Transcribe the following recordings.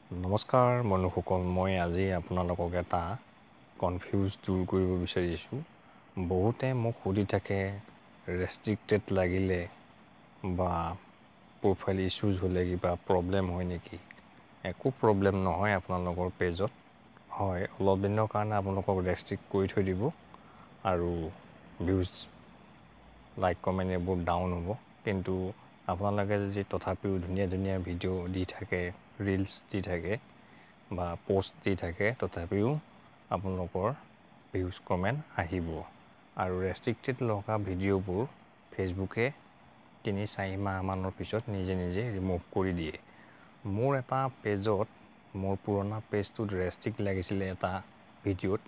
নমস্কাৰ বন্ধুসকল, মই আজি আপোনালোকক এটা কনফিউজ দূৰ কৰিব বিচাৰিছোঁ। বহুতে মোক সুধি থাকে ৰেষ্ট্ৰিক্টেড লাগিলে বা প্ৰফাইল ইছ্যুজ হ'লে কিবা প্ৰব্লেম হয় নেকি। একো প্ৰব্লেম নহয় আপোনালোকৰ পেজত। হয়, অলপ দিনৰ কাৰণে আপোনালোকক ৰেষ্ট্ৰিক্ট কৰি থৈ দিব আৰু ভিউজ লাইক কমেণ্ট এইবোৰ ডাউন হ'ব, কিন্তু আপোনালোকে যদি তথাপিও ধুনীয়া ভিডিঅ' দি থাকে, ৰিলছ দি থাকে বা পোষ্ট দি থাকে, তথাপিও আপোনালোকৰ ভিউজ কমেণ্ট আহিব। আৰু ৰেষ্ট্ৰিক্টেড লগা ভিডিঅ'বোৰ ফেচবুকে ৩-৪ মাহমানৰ পিছত নিজে ৰিমুভ কৰি দিয়ে। মোৰ এটা পেজত, মোৰ পুৰণা পেজটোত ৰেষ্ট্ৰিক্ট লাগিছিলে এটা ভিডিঅ'ত,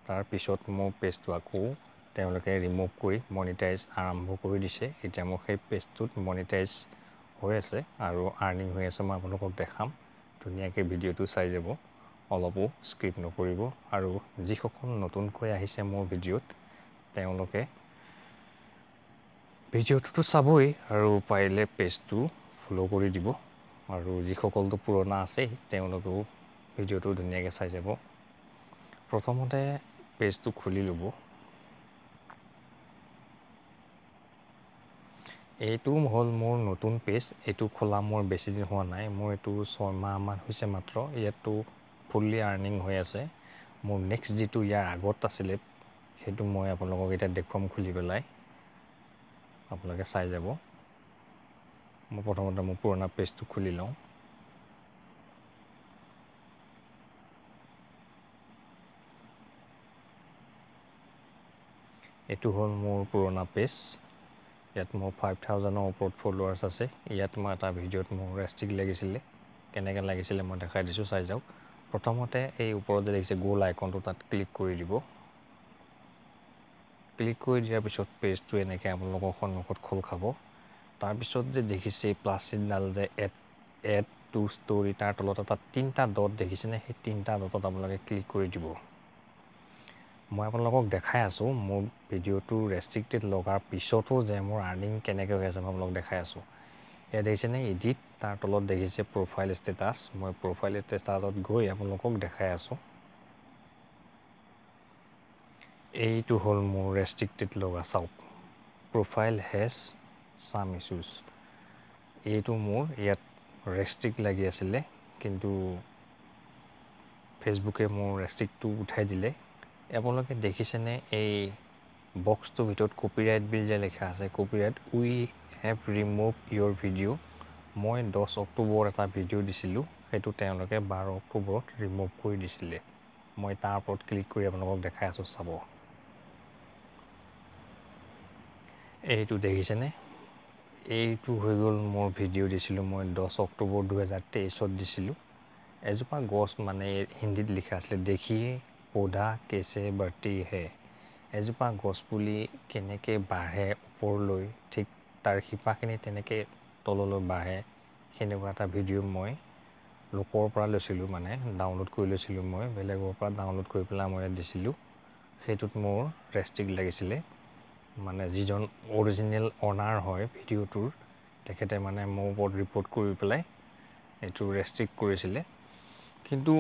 তাৰপিছত মোৰ পেজটো আকৌ তেওঁলোকে ৰিমুভ কৰি মনিটাইজ আৰম্ভ কৰি দিছে। এতিয়া মোৰ সেই পেজটোত মনিটাইজ হৈ আছে আৰু আৰ্নিং হৈ আছে। মই আপোনালোকক দেখাম, ধুনীয়াকৈ ভিডিঅ'টো চাই যাব, অলপো স্কিপ নকৰিব। আৰু যিসকল নতুনকৈ আহিছে মোৰ ভিডিঅ'ত, তেওঁলোকে ভিডিঅ'টোতো চাবই আৰু পাৰিলে পেজটো ফ'ল' কৰি দিব। আৰু যিসকলতো পুৰণা আছেই, তেওঁলোকেও ভিডিঅ'টো ধুনীয়াকৈ চাই যাব। প্ৰথমতে পেজটো খুলি ল'ব। এইটো হ'ল মোৰ নতুন পেজ। এইটো খোলা মোৰ বেছি দিন হোৱা নাই, মোৰ এইটো 6 মাহমান হৈছে মাত্ৰ। ইয়াতো ফুল্লি আৰ্নিং হৈ আছে। মোৰ নেক্সট যিটো ইয়াৰ আগত আছিলে, সেইটো মই আপোনালোকক এতিয়া দেখুৱাম খুলি পেলাই, আপোনালোকে চাই যাব। মই প্ৰথমতে মোৰ পুৰণা পেজটো খুলি লওঁ। এইটো হ'ল মোৰ পুৰণা পেজ। ইয়াত মোৰ 5000ৰ ওপৰত ফলোৱাৰ্ছ আছে। ইয়াত মই এটা ভিডিঅ'ত মোৰ ৰেষ্ট্ৰিক্ট লাগিছিলে, কেনেকৈ লাগিছিলে মই দেখাই দিছোঁ, চাই যাওক। প্ৰথমতে এই ওপৰত যে দেখিছে গোল আইকনটো, তাত ক্লিক কৰি দিব। ক্লিক কৰি দিয়াৰ পিছত পেজটো এনেকৈ আপোনালোকৰ সন্মুখত খোল খাব। তাৰপিছত যে দেখিছে প্লাছ চিনডাল যে এড টু ষ্টৰি, তাৰ তলত এটা 3টা ডট দেখিছেনে, সেই 3টা ডটত আপোনালোকে ক্লিক কৰি দিব। মই আপোনালোকক দেখাই আছোঁ মোৰ ভিডিঅ'টো ৰেষ্ট্ৰিক্টেড লগাৰ পিছতো যে মোৰ আৰ্নিং কেনেকৈ হৈ আছে, মই আপোনালোকক দেখাই আছোঁ। এয়া দেখিছেনে এডিট, তাৰ তলত দেখিছে প্ৰফাইল ষ্টেটাছ। মই প্ৰফাইল ষ্টেটাছত গৈ আপোনালোকক দেখাই আছোঁ। এইটো হ'ল মোৰ ৰেষ্ট্ৰিক্টেড লগা, চাওক। Profile has some issues. এইটো মোৰ ইয়াত ৰেষ্ট্ৰিক্ট লাগি আছিলে, কিন্তু ফেচবুকে মোৰ ৰেষ্ট্ৰিক্টটো উঠাই দিলে। আপোনালোকে দেখিছেনে এই বক্সটোৰ ভিতৰত কপিৰাইট বিল যে লিখা আছে, copyright we have remove your video'. মই 10 অক্টোবৰত এটা ভিডিঅ' দিছিলোঁ, সেইটো তেওঁলোকে 12 অক্টোবৰত ৰিমুভ কৰি দিছিলে। মই তাৰ ওপৰত ক্লিক কৰি আপোনালোকক দেখাই আছোঁ, চাব। এইটো দেখিছেনে, এইটো হৈ গ'ল মোৰ ভিডিঅ' দিছিলোঁ মই 10 অক্টোবৰ 2023ত দিছিলোঁ। এজোপা গছ, মানে হিন্দীত লিখা আছিলে, দেখিয়ে পৌধা কেছে বঢ়তি হে। এজোপা গছপুলি কেনেকৈ বাঢ়ে ওপৰলৈ, ঠিক তাৰ শিপাখিনি তেনেকৈ তললৈ বাঢ়ে, সেনেকুৱা এটা ভিডিঅ' মই লোকৰ পৰা লৈছিলোঁ, মানে ডাউনলোড কৰি লৈছিলোঁ। মই বেলেগৰ পৰা ডাউনলোড কৰি পেলাই মই ইয়াত দিছিলোঁ। সেইটোত মোৰ ৰেষ্ট্ৰিক্ট লাগিছিলে, মানে যিজন অৰিজিনেল অনাৰ হয় ভিডিঅ'টোৰ, তেখেতে মানে মোৰ ওপৰত ৰিপৰ্ট কৰি পেলাই এইটো ৰেষ্ট্ৰিক্ট কৰিছিলে। কিন্তু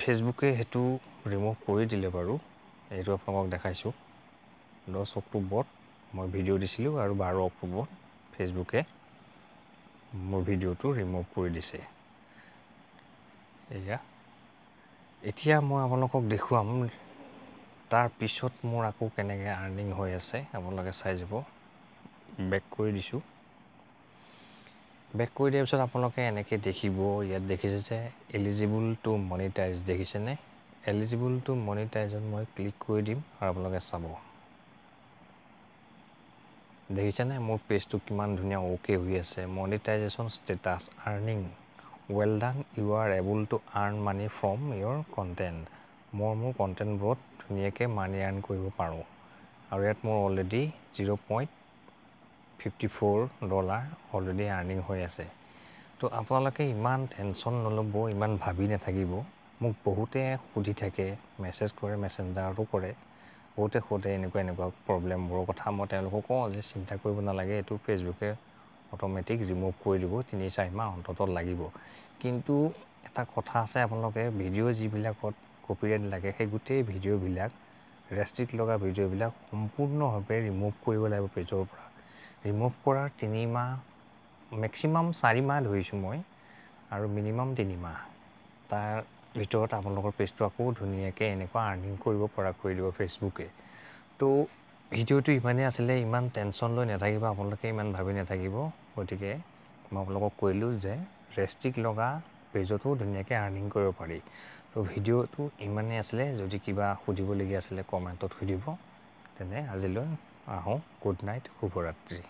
ফেচবুকে সেইটো ৰিমুভ কৰি দিলে বাৰু। এইটো আপোনালোকক দেখাইছোঁ। 10 অক্টোবৰত মই ভিডিঅ' দিছিলোঁ আৰু 12 অক্টোবৰত ফেচবুকে মোৰ ভিডিঅ'টো ৰিমুভ কৰি দিছে। এতিয়া মই আপোনালোকক দেখুৱাম তাৰ পিছত মোৰ আকৌ কেনেকৈ আৰ্নিং হৈ আছে, আপোনালোকে চাই যাব। বেক কৰি দিছোঁ। বেক কৰি দিয়াৰ পিছত আপোনালোকে এনেকৈ দেখিব, ইয়াত দেখিছে যে এলিজিবল টু মনিটাইজ, দেখিছেনে? এলিজিবল টু মনিটাইজত মই ক্লিক কৰি দিম আৰু আপোনালোকে চাব। দেখিছেনে মোৰ পেজটো কিমান ধুনীয়া অ'কে হৈ আছে। Monetisation status earning well done, you are able to earn money from your content. মোৰ কণ্টেণ্টবোৰত ধুনীয়াকৈ মানি আৰ্ণ কৰিব পাৰোঁ। আৰু ইয়াত মোৰ অলৰেডি $0.54 অলৰেডি আৰ্নিং হৈ আছে। তো আপোনালোকে ইমান টেনশ্যন নল'ব, ইমান ভাবি নাথাকিব। মোক বহুতে সুধি থাকে, মেছেজ কৰে, মেছেঞ্জাৰতো কৰে। বহুতে সোধে এনেকুৱা প্ৰব্লেমবোৰৰ কথা। মই তেওঁলোকক কওঁ যে চিন্তা কৰিব নালাগে, এইটো ফেচবুকে অট'মেটিক ৰিমুভ কৰি দিব, 3-4 মাহ অন্ততঃ লাগিব। কিন্তু এটা কথা আছে, আপোনালোকে ভিডিঅ' যিবিলাকত কপিৰাইট লাগে সেই গোটেই ভিডিঅ'বিলাক, ৰেষ্ট্ৰিক্ট লগা ভিডিঅ'বিলাক সম্পূৰ্ণভাৱে ৰিমুভ কৰিব লাগিব পেজৰ পৰা। ৰিমুভ কৰাৰ 3 মাহ, মেক্সিমাম 4 মাহ ধৰিছোঁ মই, আৰু মিনিমাম 3 মাহ। তাৰ ভিতৰত আপোনালোকৰ পেজটো আকৌ ধুনীয়াকৈ এনেকুৱা আৰ্নিং কৰিব পৰা কৰি দিব ফেচবুকে। তো ভিডিঅ'টো ইমানেই আছিলে, ইমান টেনশ্যন লৈ নাথাকিব, আপোনালোকে ইমান ভাবি নাথাকিব। গতিকে মই আপোনালোকক কৈলোঁ যে ৰেষ্ট্ৰিক্ট লগা পেজতো ধুনীয়াকৈ আৰ্নিং কৰিব পাৰি। তো ভিডিঅ'টো ইমানেই আছিলে, যদি কিবা সুধিবলগীয়া আছিলে কমেণ্টত সুধিব। তেনে আজিলৈ আহোঁ, গুড নাইট, শুভৰাত্ৰি।